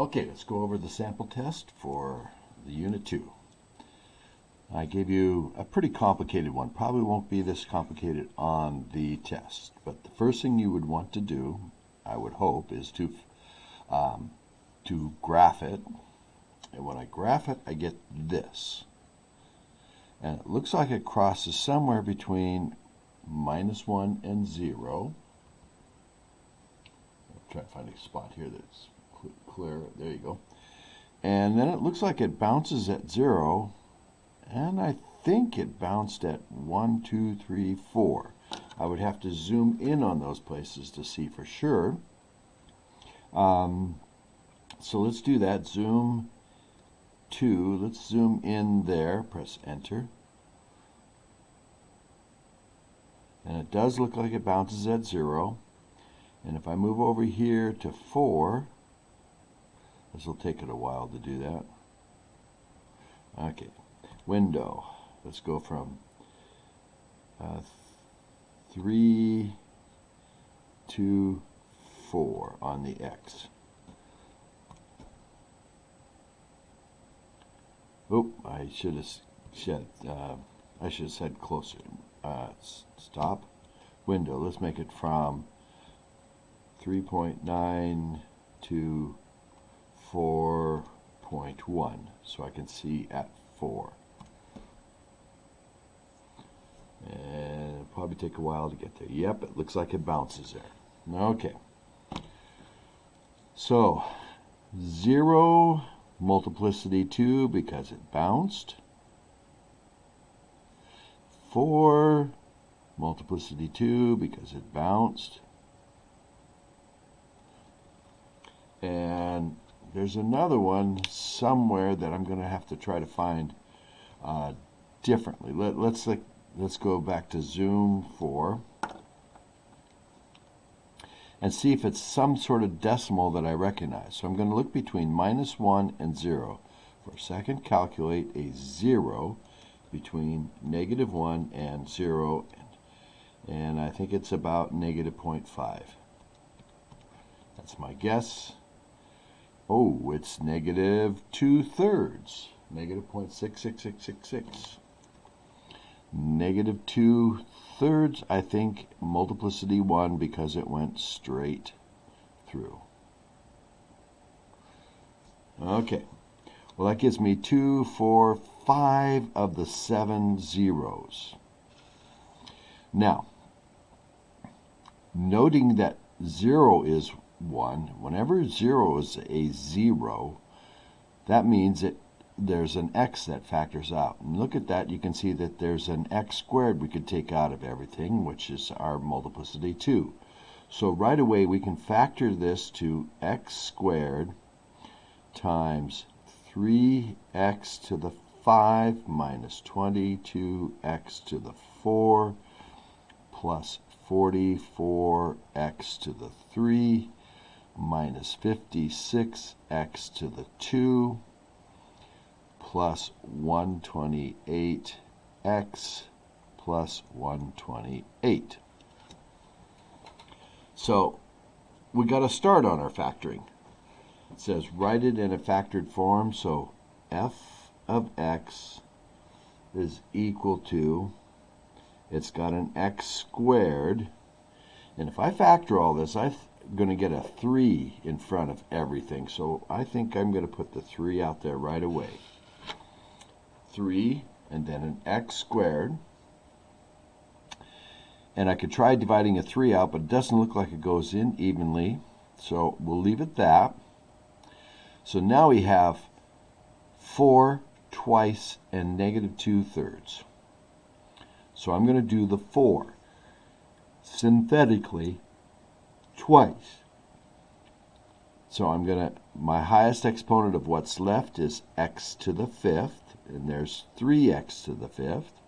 Okay, let's go over the sample test for the Unit 2. I gave you a pretty complicated one. Probably won't be this complicated on the test, but the first thing you would want to do, I would hope, is to graph it. And when I graph it, I get this. And it looks like it crosses somewhere between -1 and 0. I'm trying to find a spot here that's clear. There you go. And then it looks like it bounces at 0, and I think it bounced at 1, 2, 3, 4. I would have to zoom in on those places to see for sure. So let's do that. Zoom to, let's zoom in there, press enter. And it does look like it bounces at 0. And if I move over here to 4, this will take it a while to do that. Okay, window. Let's go from 3 to 4 on the X. Oh, I should have said closer. Stop. Window. Let's make it from 3.9 to 4.1, so I can see at 4. And it'll probably take a while to get there. Yep, it looks like it bounces there. Okay. So 0 multiplicity 2 because it bounced. 4 multiplicity 2 because it bounced. And there's another one somewhere that I'm going to have to try to find differently. Let's go back to Zoom 4 and see if it's some sort of decimal that I recognize. So I'm going to look between -1 and 0. For a second, calculate a 0 between -1 and 0, and I think it's about -0.5. That's my guess. Oh, it's -2/3, -0.66666. -2/3, I think, multiplicity 1 because it went straight through. Okay, well that gives me 2, 4, 5 of the 7 zeros. Now, noting that 0 is 1, whenever 0 is a 0, that means that there's an x that factors out. And look at that, you can see that there's an x squared we could take out of everything, which is our multiplicity 2. So right away we can factor this to x squared times 3x to the 5 minus 22x to the 4 plus 44x to the 3 minus 56x to the 2 plus 128x plus 128. So we got to start on our factoring. It says write it in a factored form, so f of x is equal to, it's got an x squared, and if I factor all this, I'm going to get a 3 in front of everything, so I think I'm going to put the 3 out there right away. 3 and then an x squared, and I could try dividing a 3 out, but it doesn't look like it goes in evenly, so we'll leave it that. So now we have 4 twice and -2/3. So I'm going to do the 4 synthetically twice. So I'm going to, my highest exponent of what's left is x to the 5th, and there's 3x to the 5th,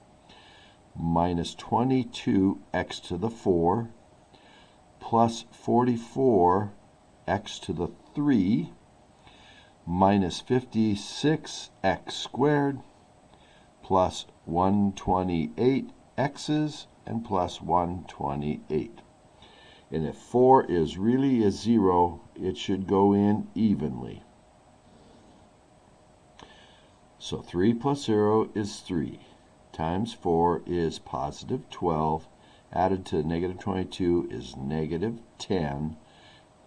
minus 22x to the 4, plus 44x to the 3, minus 56x squared, plus 128 x's, and plus 128. And if 4 is really a 0, it should go in evenly. So 3 plus 0 is 3, times 4 is positive 12, added to negative 22 is negative 10.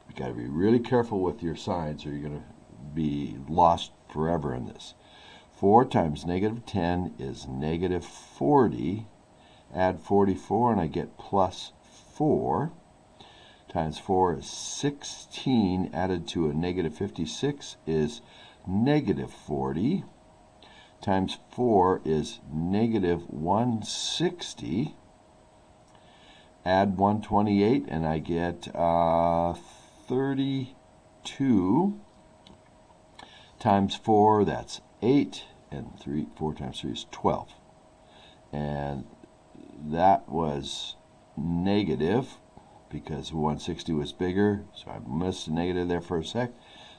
You've got to be really careful with your signs or you're going to be lost forever in this. 4 times negative 10 is negative 40. Add 44 and I get plus 4. Times 4 is 16. Added to a negative 56 is negative 40. Times 4 is negative 160. Add 128 and I get 32. Times 4, that's 8. And 4 times 3 is 12. And that was negative because 160 was bigger, so I missed a negative there for a sec.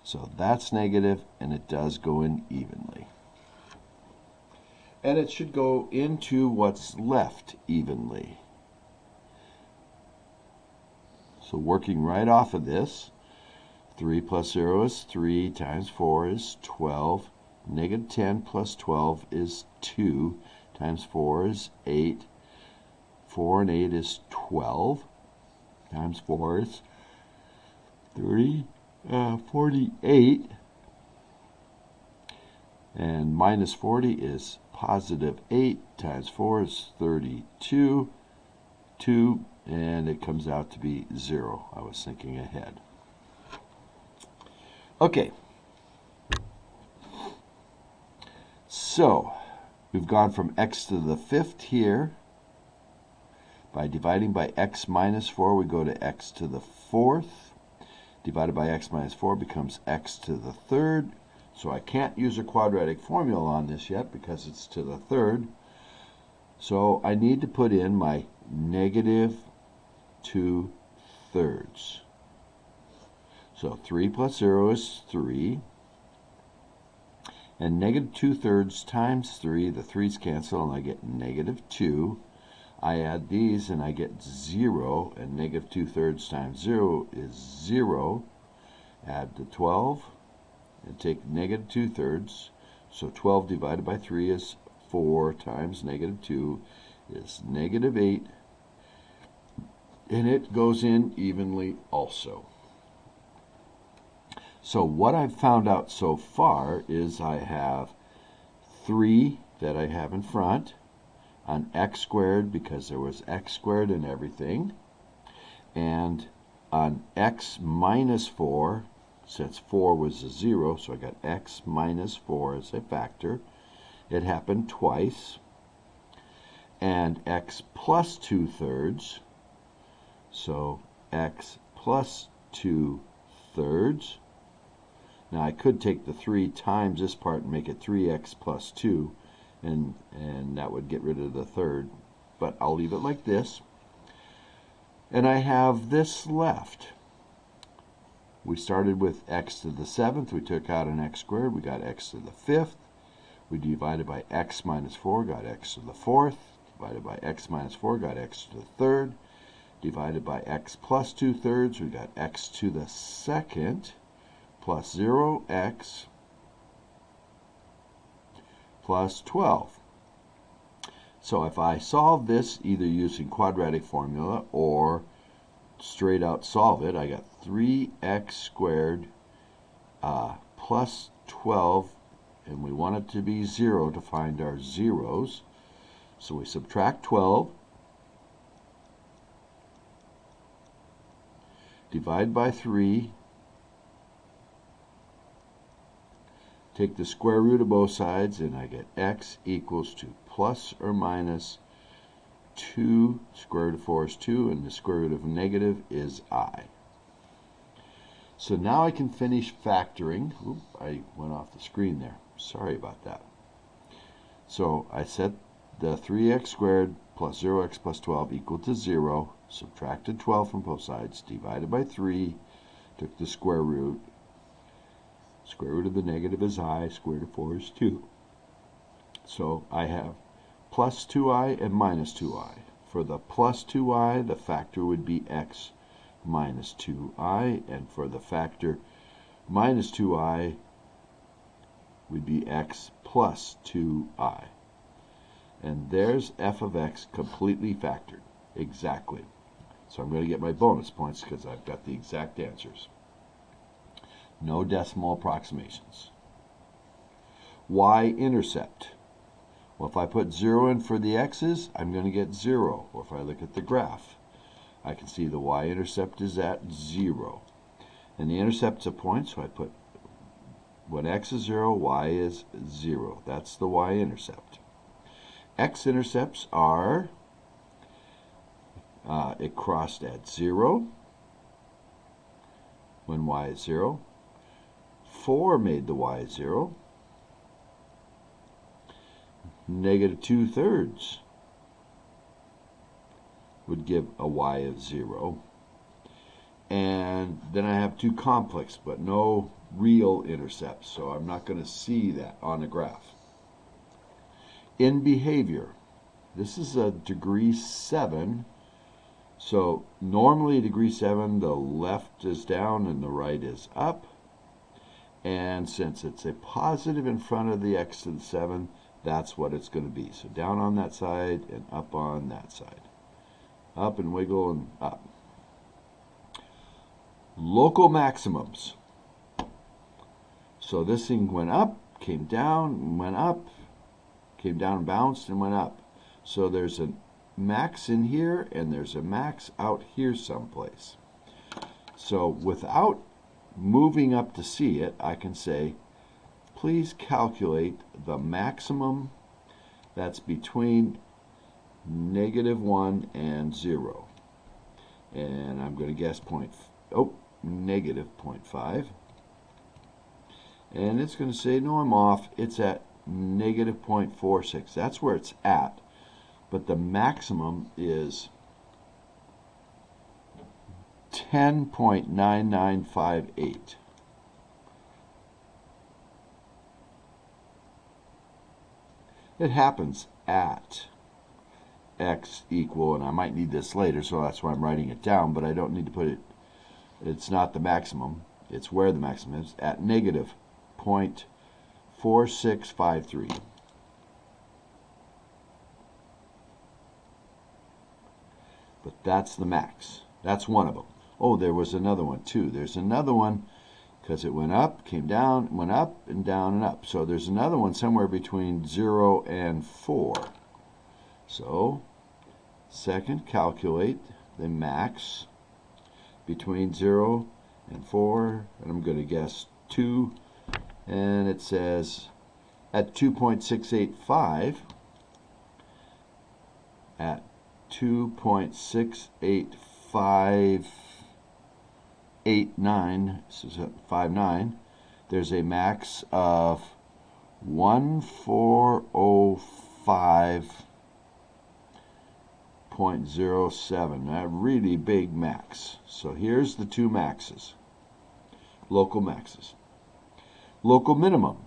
So that's negative, and it does go in evenly. And it should go into what's left evenly. So working right off of this, 3 plus 0 is 3, times 4 is 12, negative 10 plus 12 is 2, times 4 is 8, 4 and 8 is 12, times 4 is 48, and minus 40 is positive 8, times 4 is 32, 2, and it comes out to be 0. I was thinking ahead. Okay, so we've gone from x to the 5th here. By dividing by x minus 4, we go to x to the 4th. Divided by x minus 4 becomes x to the 3rd. So I can't use a quadratic formula on this yet because it's to the 3rd. So I need to put in my negative 2/3. So 3 plus 0 is 3. And negative 2/3 times 3, the 3's cancel and I get negative 2. I add these and I get 0, and negative 2/3 times 0 is 0. Add the 12 and take negative 2/3. So 12 divided by 3 is 4 times negative 2 is negative 8. And it goes in evenly also. So what I've found out so far is I have 3 that I have in front on x squared because there was x squared and everything. And on x minus 4, since 4 was a 0, so I got x minus 4 as a factor. It happened twice. And x plus 2/3, so x plus 2/3. Now I could take the 3 times this part and make it 3x plus 2, and that would get rid of the 3rd, but I'll leave it like this. And I have this left. We started with x to the 7th, we took out an x squared, we got x to the 5th. We divided by x minus 4, got x to the 4th. Divided by x minus 4, got x to the 3rd. Divided by x plus 2/3, we got x to the 2nd. Plus 0x plus 12. So if I solve this either using quadratic formula or straight out solve it, I got 3x squared plus 12, and we want it to be 0 to find our zeros. So we subtract 12, divide by 3, take the square root of both sides, and I get x equals to plus or minus 2. Square root of 4 is 2, and the square root of negative is I. So now I can finish factoring. Oop, I went off the screen there. Sorry about that. So I set the 3x squared plus 0x plus 12 equal to 0. Subtracted 12 from both sides. Divided by 3. Took the square root. Square root of the negative is I. Square root of 4 is 2. So I have plus 2i and minus 2i. For the plus 2i, the factor would be x minus 2i. And for the factor minus 2i, would be x plus 2i. And there's f of x completely factored, exactly. So I'm going to get my bonus points because I've got the exact answers. No decimal approximations. Y-intercept. Well, if I put 0 in for the x's, I'm going to get 0. Or if I look at the graph, I can see the y-intercept is at 0. And the intercept's a point, so I put when x is 0, y is 0. That's the y-intercept. X-intercepts are, it crossed at 0 when y is 0. 4 made the y 0. Negative 2/3 would give a y of 0. And then I have two complex, but no real intercepts, so I'm not going to see that on a graph. In behavior, this is a degree 7, so normally degree 7, the left is down and the right is up. And since it's a positive in front of the x to the 7, that's what it's going to be. So down on that side and up on that side. Up and wiggle and up. Local maximums. So this thing went up, came down, went up, came down and bounced and went up. So there's a max in here and there's a max out here someplace. So without moving up to see it, I can say, please calculate the maximum that's between -1 and 0. And I'm going to guess negative 0.5. And it's going to say, no, I'm off. It's at negative 0.46. That's where it's at. But the maximum is 10.9958. It happens at x equal, and I might need this later, so that's why I'm writing it down, but I don't need to put it, it's not the maximum, it's where the maximum is, at negative 0.4653. But that's the max. That's one of them. Oh, there was another one too. There's another one because it went up, came down, went up, and down and up. So there's another one somewhere between 0 and 4. So, second, calculate the max between 0 and 4, and I'm going to guess 2, and it says at 2.685, at 2.68589, so 59, there's a max of 1405.07, a really big max. So here's the two maxes, local maxes. Local minimum.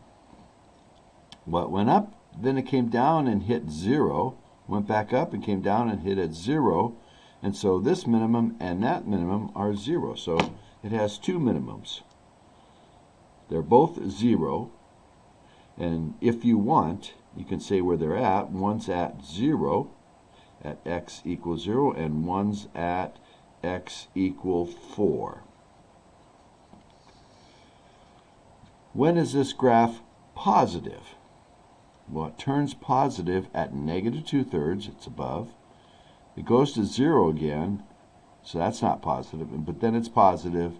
What went up, then it came down and hit 0, went back up and came down and hit at 0, and so this minimum and that minimum are 0. So it has two minimums. They're both 0, and if you want, you can say where they're at. One's at 0, at x equals 0, and one's at x equal 4. When is this graph positive? Well, it turns positive at negative 2/3, it's above. It goes to 0 again, so that's not positive, but then it's positive,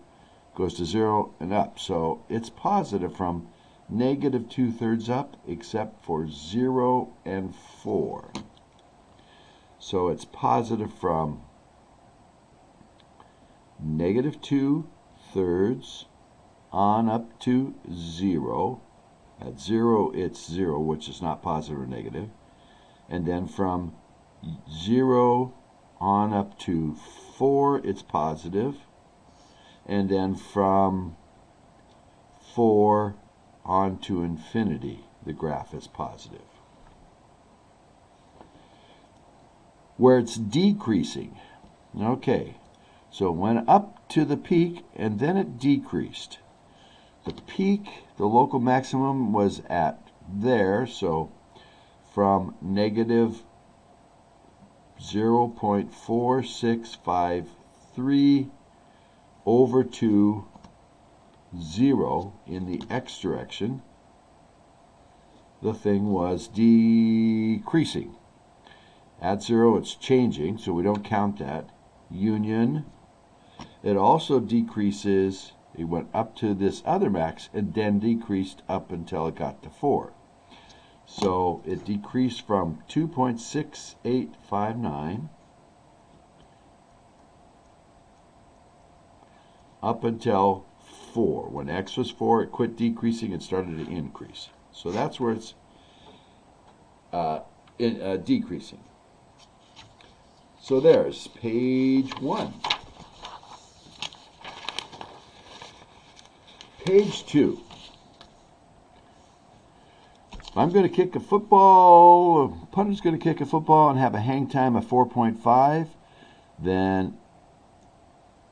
goes to 0 and up. So it's positive from negative 2/3 up, except for 0 and 4. So it's positive from negative 2/3 on up to 0. At 0, it's 0, which is not positive or negative. And then from 0 on up to 4, it's positive. And then from 4 on to infinity, the graph is positive. Where it's decreasing. Okay, so it went up to the peak and then it decreased. the peak, the local maximum was at there, so from negative 0.4653 over to 0 in the x direction, the thing was decreasing. At 0, it's changing, so we don't count that. Union, it also decreases. It went up to this other max and then decreased up until it got to 4. So it decreased from 2.6859 up until 4. When x was 4, it quit decreasing and started to increase. So that's where it's decreasing. So there's page 1. Page 2. If I'm going to kick a football, a punter's going to kick a football and have a hang time of 4.5, then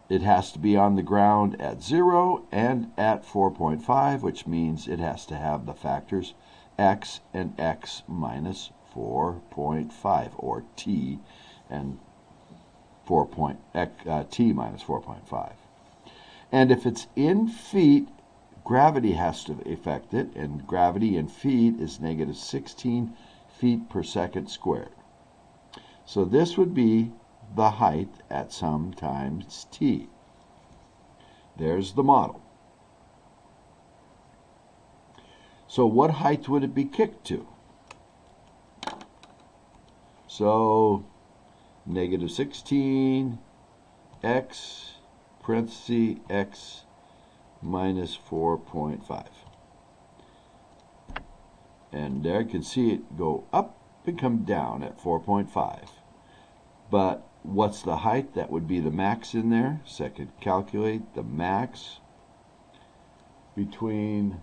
it has to be on the ground at 0 and at 4.5, which means it has to have the factors x and x minus 4.5, or t and t minus 4.5. And if it's in feet, gravity has to affect it, and gravity in feet is negative 16 feet per second squared. So this would be the height at some times t. There's the model. So what height would it be kicked to? So negative 16 x parenthesis x minus 4.5. And there you can see it go up and come down at 4.5. But what's the height? That would be the max in there. Second, calculate the max between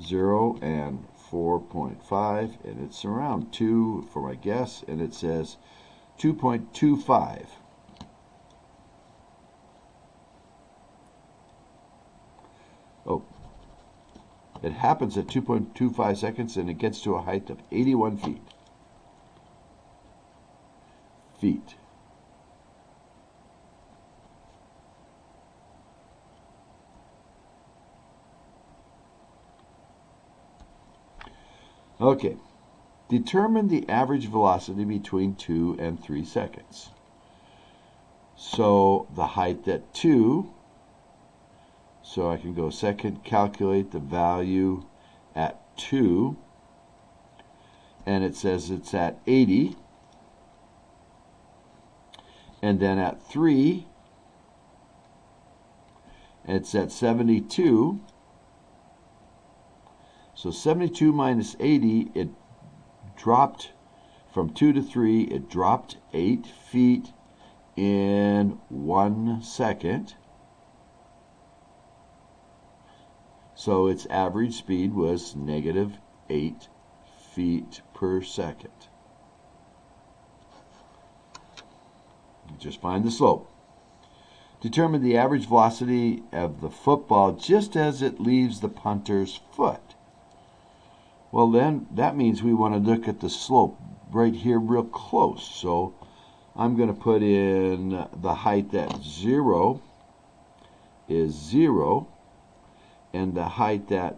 0 and 4.5, and it's around 2 for my guess, and it says 2.25. Oh, it happens at 2.25 seconds, and it gets to a height of 81 feet. Okay, determine the average velocity between 2 and 3 seconds. So the height at 2, so I can go second, calculate the value at 2, and it says it's at 80. And then at 3, it's at 72. So 72 minus 80, it dropped from 2 to 3, it dropped 8 feet in 1 second. So its average speed was negative 8 feet per second. Just find the slope. Determine the average velocity of the football just as it leaves the punter's foot. Well, then that means we want to look at the slope right here real close. So I'm going to put in the height at 0 is 0, and the height that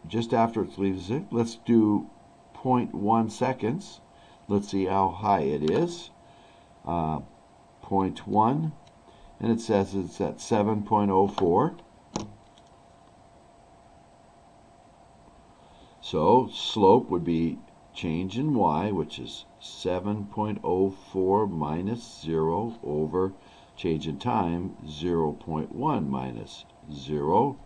just after it leaves it, let's do 0.1 seconds. Let's see how high it is. 0.1, and it says it's at 7.04. So slope would be change in y, which is 7.04 minus 0 over change in time, 0.1 minus 0,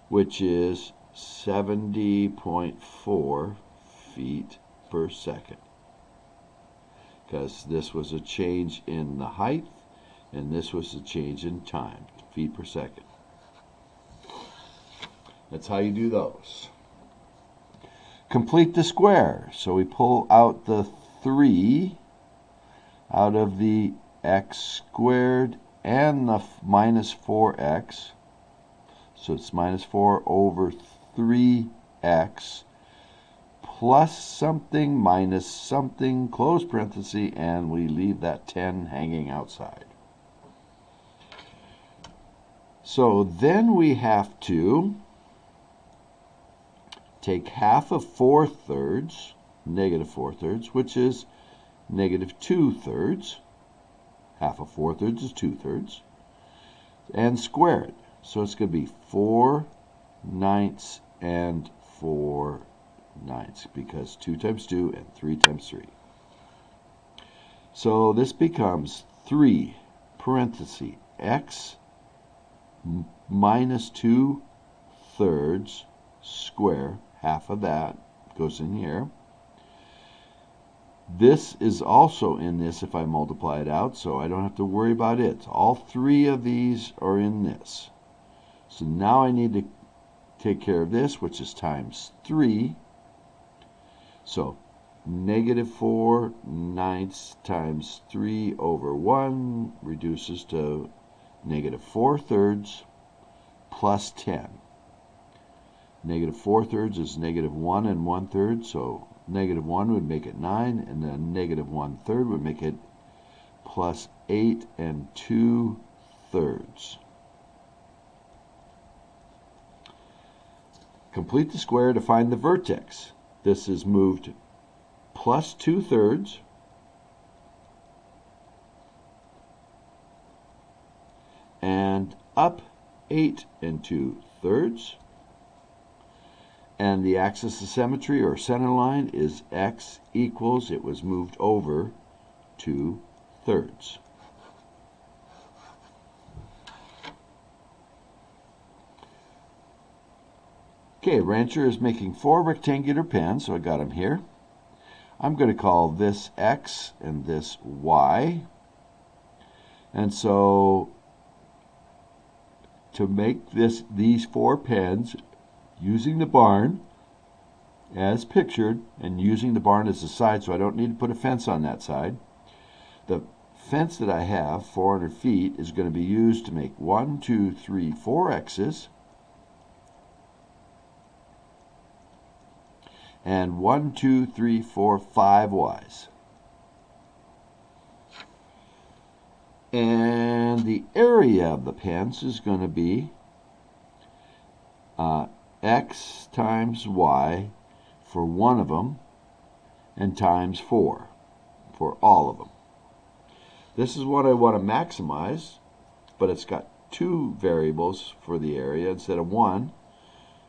which is 70.4 feet per second. Because this was a change in the height, and this was a change in time, feet per second. That's how you do those. Complete the square. So we pull out the 3 out of the x squared and the minus 4x. So it's minus 4 over 3x plus something minus something, close parenthesis, and we leave that 10 hanging outside. So then we have to take half of 4/3, negative 4/3, which is negative 2/3. Half of 4/3 is 2/3. And square it. So it's going to be 4/9 and 4/9, because 2 times 2 and 3 times 3. So this becomes 3 parenthesis x minus 2/3 square. Half of that goes in here. This is also in this if I multiply it out, so I don't have to worry about it. All 3 of these are in this. So now I need to take care of this, which is times 3. So negative 4/9 times 3 over 1 reduces to negative 4/3 plus 10. Negative 4/3 is negative 1 and 1/3, so negative 1 would make it 9, and then negative 1/3 would make it plus 8 and 2/3. Complete the square to find the vertex. This is moved plus 2/3 and up 8 and 2/3. And the axis of symmetry, or center line, is x equals, it was moved over 2/3. Okay, Rancher is making 4 rectangular pens, so I got them here. I'm going to call this x and this y. And so to make these 4 pens, using the barn as pictured, and using the barn as a side, so I don't need to put a fence on that side. The fence that I have, 400 feet, is going to be used to make 1, 2, 3, 4 X's, and 1, 2, 3, 4, 5 Y's. And the area of the pens is going to be x times y for one of them, and times 4 for all of them. This is what I want to maximize, but it's got 2 variables for the area instead of 1,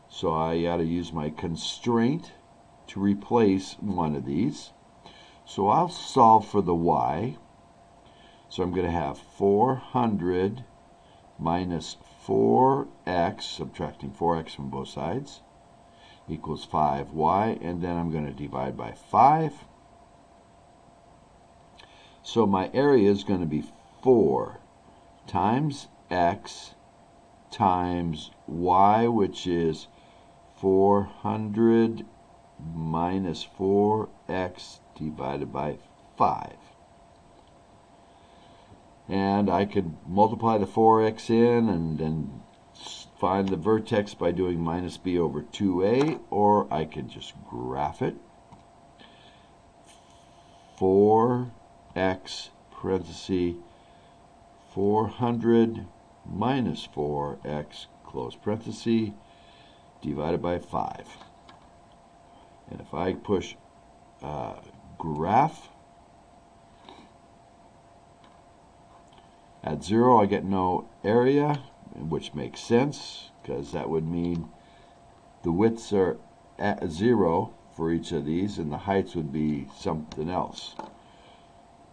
so I got to use my constraint to replace one of these. So I'll solve for the y. So I'm going to have 400 minus 4x, subtracting 4x from both sides, equals 5y, and then I'm going to divide by 5. So my area is going to be 4 times x times y, which is 400 minus 4x divided by 5. And I could multiply the 4x in and then find the vertex by doing minus b over 2a, or I could just graph it. 4x parenthesis 400 minus 4x close parenthesis divided by 5. And if I push graph at 0, I get no area, which makes sense, because that would mean the widths are at 0 for each of these, and the heights would be something else.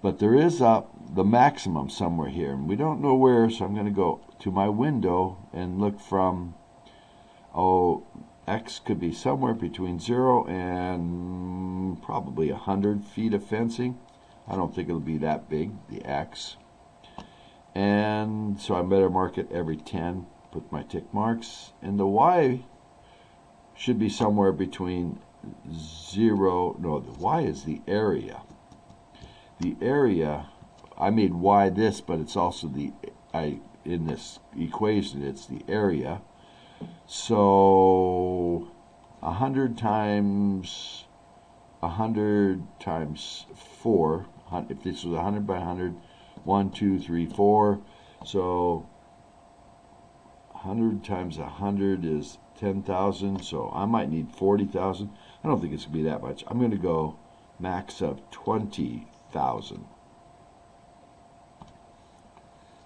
But there is the maximum somewhere here, and we don't know where, so I'm going to go to my window and look from, x could be somewhere between 0 and probably 100 feet of fencing. I don't think it'll be that big, the x. And so I better mark it every 10, put my tick marks. And the y should be somewhere between 0, no, the y is the area. The area, I made y this, but it's also in this equation, it's the area. So 100 times 100 times 4, if this was 100 by 100, 1, 2, 3, 4. So 100 times 100 is 10,000, so I might need 40,000. I don't think it's going to be that much. I'm going to go max of 20,000.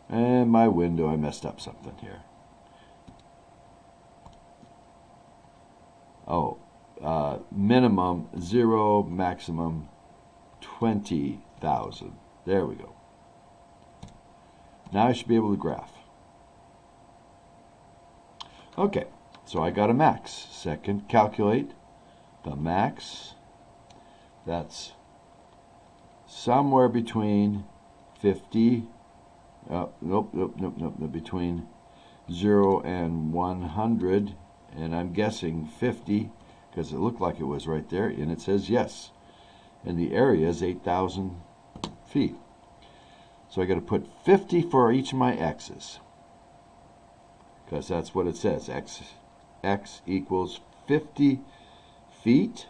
And my window, I messed up something here. Oh, minimum 0, maximum 20,000. There we go. Now I should be able to graph. Okay, so I got a max. Second, calculate the max. That's somewhere between 50, between 0 and 100, and I'm guessing 50 because it looked like it was right there, and it says yes. And the area is 8,000 feet. So I got to put 50 for each of my x's, because that's what it says. X equals 50 feet.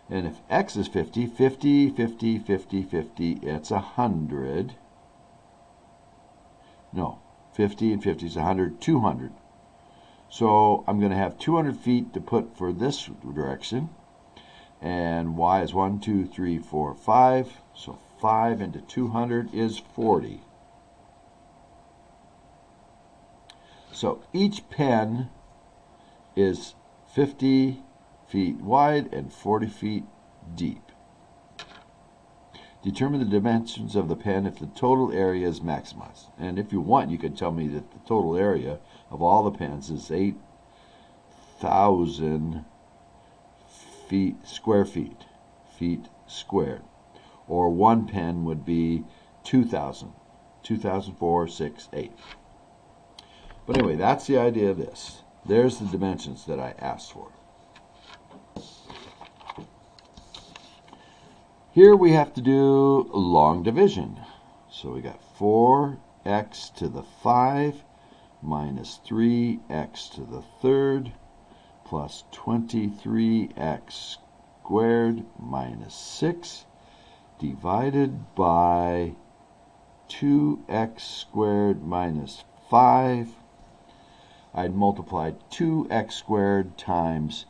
And if x is 50, 50, 50, 50, 50, it's 100. No, 50 and 50 is 100, 200. So I'm going to have 200 feet to put for this direction. And y is 1, 2, 3, 4, 5. So 5 into 200 is 40. So each pen is 50 feet wide and 40 feet deep. Determine the dimensions of the pen if the total area is maximized. And if you want, you could tell me that the total area of all the pens is 8,000 square feet squared. Or one pen would be 2,000. 2,000, 4, 6, 8. But anyway, that's the idea of this. There's the dimensions that I asked for. Here we have to do long division. So we got 4x to the 5 minus 3x to the third plus 23x squared minus 6 divided by 2x squared minus 5. I'd multiply 2x squared times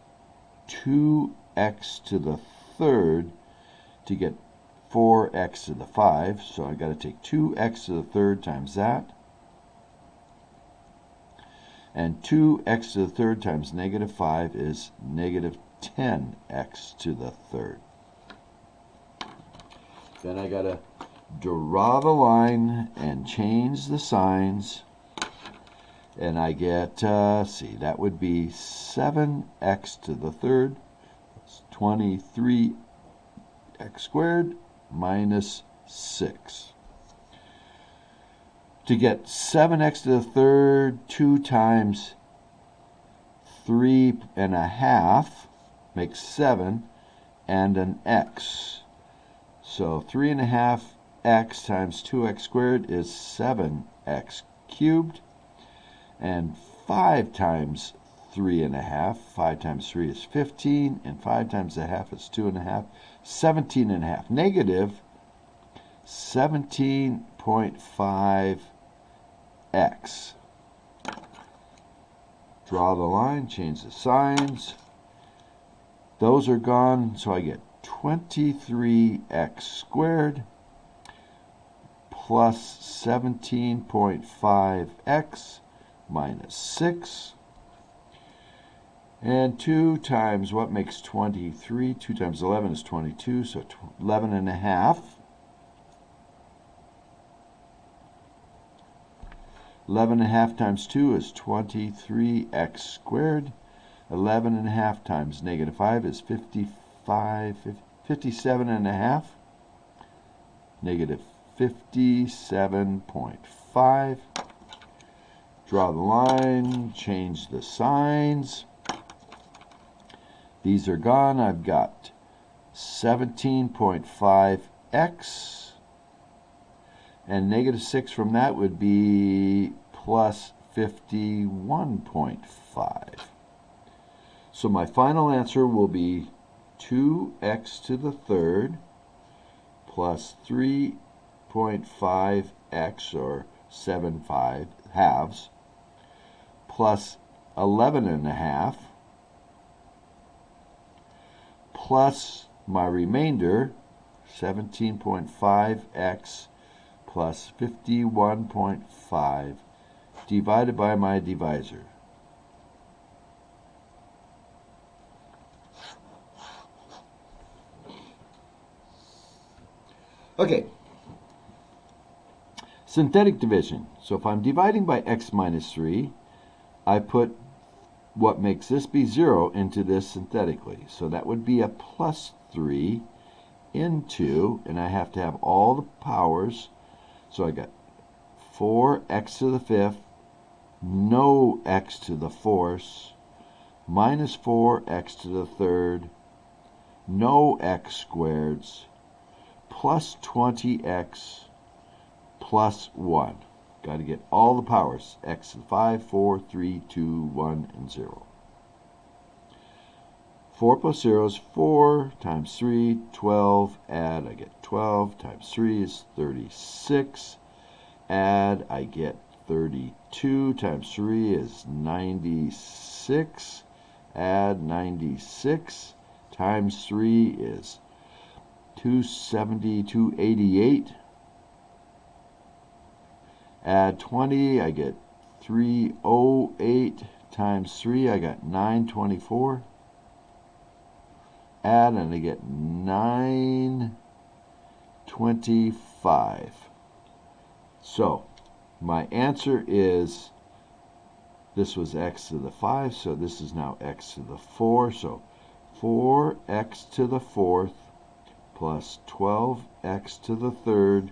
2x to the third to get 4x to the 5. So I've got to take 2x to the third times that. And 2x to the third times negative 5 is negative 10x to the third. Then I got to draw the line and change the signs. And I get, that would be 7x to the third, 23x squared minus 6. To get 7x to the third, 2 times 3.5 makes 7, and an x. So 3.5x times 2x squared is 7x cubed. And 5 times 3.5, 5 times 3 is 15, and 5 times a half is 2.5, 17.5. Negative 17.5x. Draw the line, change the signs. Those are gone, so I get 23x squared plus 17.5x minus 6. And 2 times what makes 23? 2 times 11 is 22, so 11.5. 11.5 times 2 is 23x squared. 11.5 times negative 5 is 57.5. Negative 57.5. Draw the line, change the signs. These are gone. I've got 17.5x. And negative 6 from that would be plus 51.5. So my final answer will be 2x to the third plus 3.5x, or 7/5 halves, plus 11.5, plus my remainder, 17.5x plus 51.5, divided by my divisor. Okay, synthetic division. So if I'm dividing by x minus 3, I put what makes this be 0 into this synthetically. So that would be a plus 3 into, and I have to have all the powers. So I got 4x to the fifth, no x to the fourth, minus 4x to the third, no x squareds, plus 20x plus 1. Got to get all the powers. X to the 5, 4, 3, 2, 1, and 0. 4 plus 0 is 4 times 3, 12. Add, I get 12 times 3 is 36. Add, I get 32 times 3 is 96. Add 96 times 3 is 270, 288. Add 20, I get 308 times 3, I got 924. Add, and I get 925. So my answer is, this was x to the 5, so this is now x to the 4. So 4x to the fourth plus 12x to the third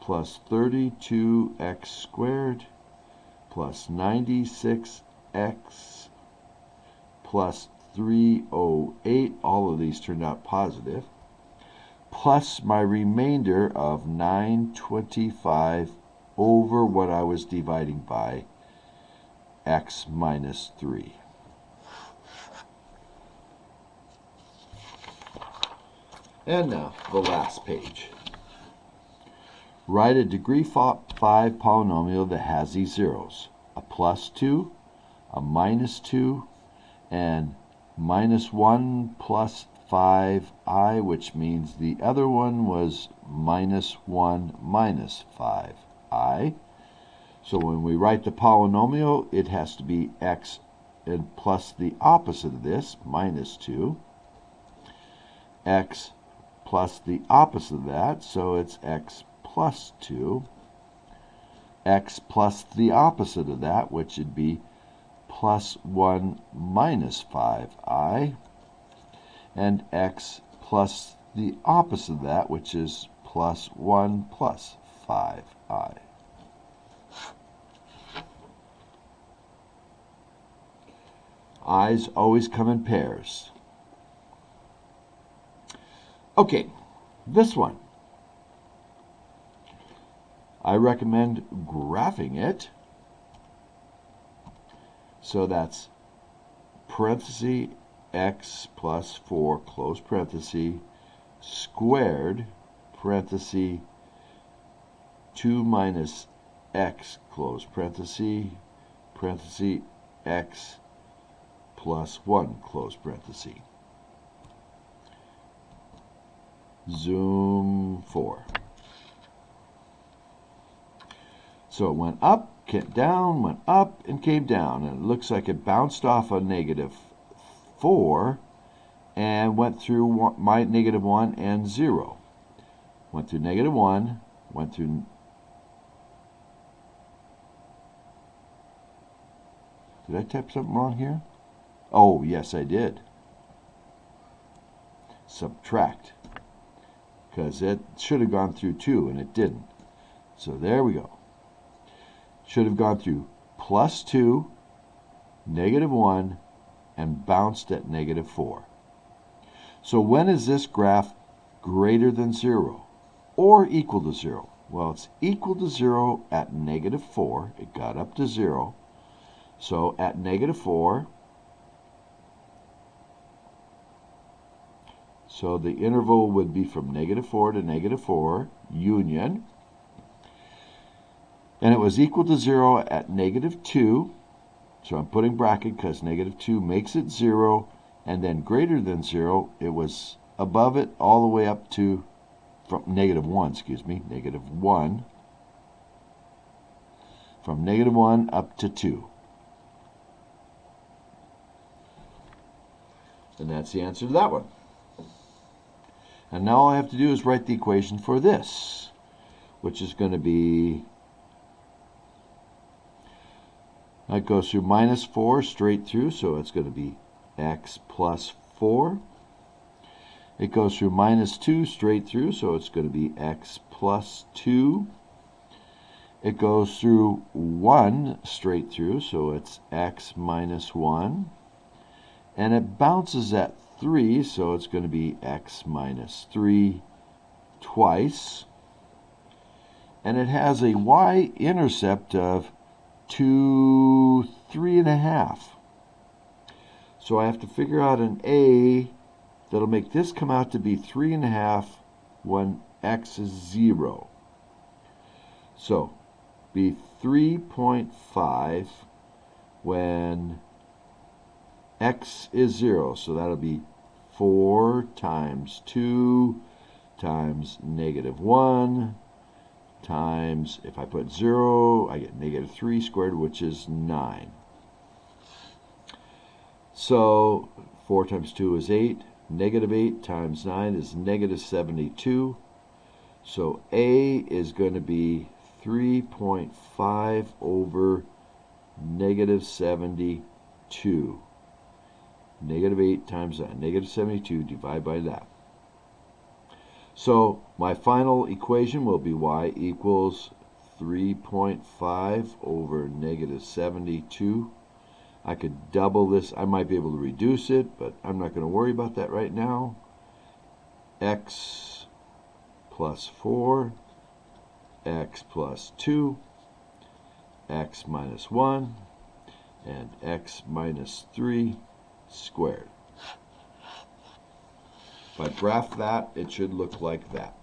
plus 32x squared plus 96x plus 308, all of these turned out positive, plus my remainder of 925 over what I was dividing by, x minus 3. And now, the last page. Write a degree 5 polynomial that has these zeros: a plus 2, a minus 2, and minus 1 plus 5i, which means the other one was minus 1 minus 5i. So when we write the polynomial, it has to be x and plus the opposite of this, minus 2, x plus the opposite of that, so it's x plus 2, x plus the opposite of that, which would be plus 1 minus 5i, and x plus the opposite of that, which is plus 1 plus 5i. I's always come in pairs. Okay, this one. I recommend graphing it. So that's parenthesis x plus 4, close parenthesis, squared, parenthesis, 2 minus x, close parenthesis, parenthesis, x plus 1, close parenthesis. Zoom 4. So it went up, came down, went up, and came down. And it looks like it bounced off a negative 4 and went through my negative 1 and 0. Went through negative 1, went through... Did I type something wrong here? Oh, yes, I did. Subtract. Because it should have gone through 2, and it didn't. So there we go. Should have gone through plus 2, negative 1, and bounced at negative 4. So when is this graph greater than 0 or equal to 0? Well, it's equal to 0 at negative 4. It got up to 0. So at negative 4, so the interval would be from negative 4 to negative 4, union. And it was equal to 0 at negative 2. So I'm putting bracket because negative 2 makes it 0. And then greater than 0, it was above it all the way up to from negative 1, negative 1. From negative 1 up to 2. And that's the answer to that one. And now all I have to do is write the equation for this, which is going to be, that goes through minus 4 straight through, so it's going to be x plus 4. It goes through minus 2 straight through, so it's going to be x plus 2. It goes through 1 straight through, so it's x minus 1. And it bounces at 3, so it's going to be x minus 3 twice. And it has a y-intercept of 2, 3.5. So I have to figure out an a that'll make this come out to be 3.5 when x is 0. So be 3.5 when x is 0. So that'll be 4 times 2 times negative 1 times, if I put 0, I get negative 3 squared, which is 9. So 4 times 2 is 8. Negative 8 times 9 is negative 72. So A is going to be 3.5 over negative 72. Negative 8 times that, negative 72, divide by that. So my final equation will be y equals 3.5 over negative 72. I could double this. I might be able to reduce it, but I'm not going to worry about that right now. X plus 4, x plus 2, x minus 1, and x minus 3 squared. If I graph that, it should look like that.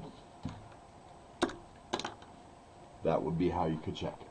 That would be how you could check.